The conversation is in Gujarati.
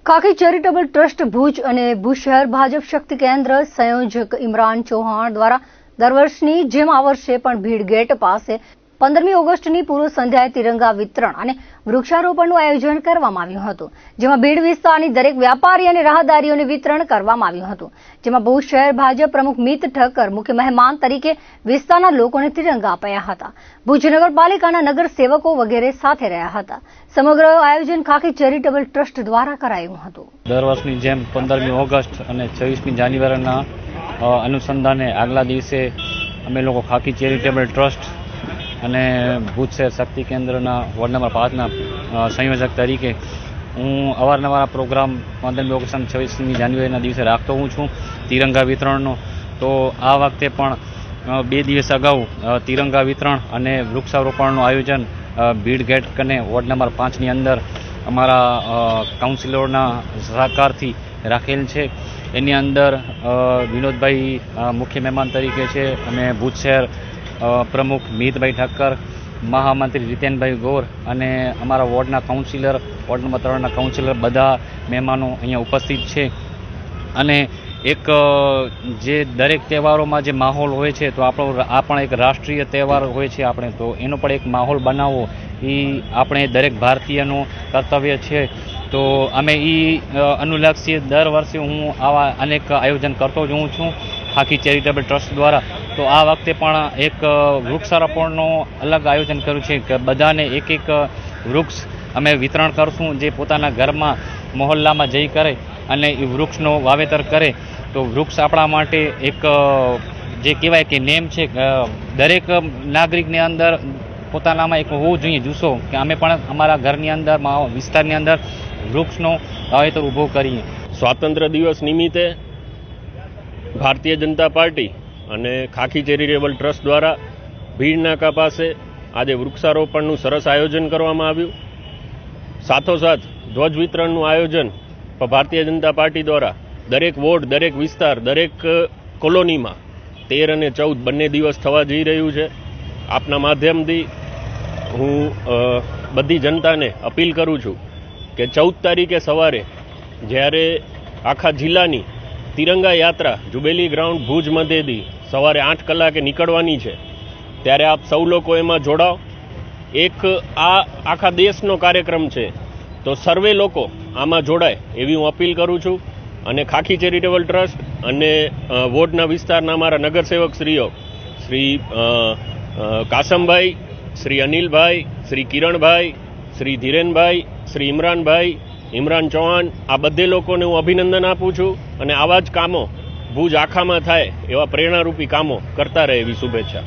ખાખી ચેરિટેબલ ટ્રસ્ટ ભુજ અને ભુજ શહેર ભાજપ શક્તિ કેન્દ્ર સંયોજક ઇમરાન ચૌહાણ દ્વારા દર વર્ષની જેમ આ વર્ષે પણ ભીડ ગેટ પાસે 15મી ઓગસ્ટની પૂર્વ સંધ્યાએ તિરંગા વિતરણ અને વૃક્ષારોપણનું આયોજન કરવામાં આવ્યું હતું, જેમાં ભીડ વિસ્તારની દરેક વ્યાપારી અને રાહદારીઓને વિતરણ કરવામાં આવ્યું હતું, જેમાં ભુજ શહેર ભાજપ પ્રમુખ મિત ઠક્કર મુખ્ય મહેમાન તરીકે વિસ્તારના લોકોને તિરંગા અપાયા હતા. ભુજ નગરપાલિકાના નગરસેવકો વગેરે સાથે રહ્યા હતા. સમગ્ર આયોજન ખાખી ચેરિટેબલ ટ્રસ્ટ દ્વારા કરાયું હતું. દર વર્ષની જેમ 15મી ઓગસ્ટ અને 26મી જાન્યુઆરીના અનુસંધાને આગલા દિવસે અમે લોકો ખાખી ચેરિટેબલ ટ્રસ્ટ અને ભુજ શહેર શક્તિ કેન્દ્રના વોર્ડ નંબર 5ના સંયોજક તરીકે હું અવારનવાર પ્રોગ્રામ 15મી ઓગસ્ટ અને 26મી જાન્યુઆરીના દિવસે રાખતો હું છું તિરંગા વિતરણનો. તો આ વખતે પણ 2 દિવસ અગાઉ તિરંગા વિતરણ અને વૃક્ષારોપણનું આયોજન ભીડ ગેટ કને વોર્ડ નંબર 5ની અંદર અમારા કાઉન્સિલરોના સહકારથી રાખેલ છે. એની અંદર વિનોદભાઈ મુખ્ય મહેમાન તરીકે છે અને ભુજ શહેર પ્રમુખ મિતભાઈ ઠક્કર, મહામંત્રી રીતેનભાઈ ગોર અને અમારા વોર્ડના કાઉન્સિલર, વોર્ડ નંબર 3ના કાઉન્સિલર, બધા મહેમાનો અહીંયા ઉપસ્થિત છે. અને એક જે દરેક તહેવારોમાં જે માહોલ હોય છે, તો આપણો આ પણ એક રાષ્ટ્રીય તહેવાર હોય છે આપણે, તો એનો પણ એક માહોલ બનાવવો એ આપણે દરેક ભારતીયનું કર્તવ્ય છે. તો અમે એ અનુલક્ષીએ દર વર્ષે હું આવા અનેક આયોજન કરતો જ હું છું ખાખી ચેરિટેબલ ટ્રસ્ટ દ્વારા. તો આ વખતે પણ એક વૃક્ષારોપણનું અલગ આયોજન કર્યું છે કે બધાને એક વૃક્ષ અમે વિતરણ કરશું, જે પોતાના ઘરમાં મહોલ્લામાં જઈ કરે અને એ વૃક્ષનું વાવેતર કરે. તો વૃક્ષ આપણા માટે એક જે કહેવાય કે નેમ છે, દરેક નાગરિકની અંદર પોતાનામાં એક હોવું જોઈએ જુસ્સો કે અમે પણ અમારા ઘરની અંદર, વિસ્તારની અંદર વૃક્ષનો વાવેતર ઊભો કરીએ. સ્વાતંત્ર્ય દિવસ નિમિત્તે ભારતીય જનતા પાર્ટી અને ખાખી ચેરિટેબલ ટ્રસ્ટ દ્વારા ભીડ નાકા પાસે આજે વૃક્ષારોપણનું સરસ આયોજન કરવામાં આવ્યું. સાથોસાથ ધ્વજ વિતરણનું આયોજન ભારતીય જનતા પાર્ટી દ્વારા દરેક વોર્ડ, દરેક વિસ્તાર, દરેક કોલોનીમાં 13 અને 14 બંને દિવસ થવા જઈ રહ્યું છે. આપના માધ્યમથી હું બધી જનતાને અપીલ કરું છું કે 14 તારીખે સવારે જ્યારે આખા જિલ્લાની તિરંગા યાત્રા જુબેલી ગ્રાઉન્ડ ભુજ મધ્યથી સવારે 8 કલાકે નીકળવાની છે, ત્યારે આપ સૌ લોકો એમાં જોડાઓ. એક આ આખા દેશનો કાર્યક્રમ છે, તો સર્વે લોકો આમાં જોડાય એવી હું અપીલ કરું છું. અને ખાખી ચેરિટેબલ ટ્રસ્ટ અને વોર્ડના વિસ્તારના અમારા નગરસેવક શ્રીઓ, શ્રી કાસમભાઈ, શ્રી અનિલભાઈ, શ્રી કિરણભાઈ, શ્રી ધીરેનભાઈ, શ્રી ઇમરાન ચૌહાણ, આ બધે લોકોને હું અભિનંદન આપું છું. અને આવા જ કામો ભુજ આખામાં થાય એવા પ્રેરણારૂપી કામો કરતા રહે એવી શુભેચ્છા.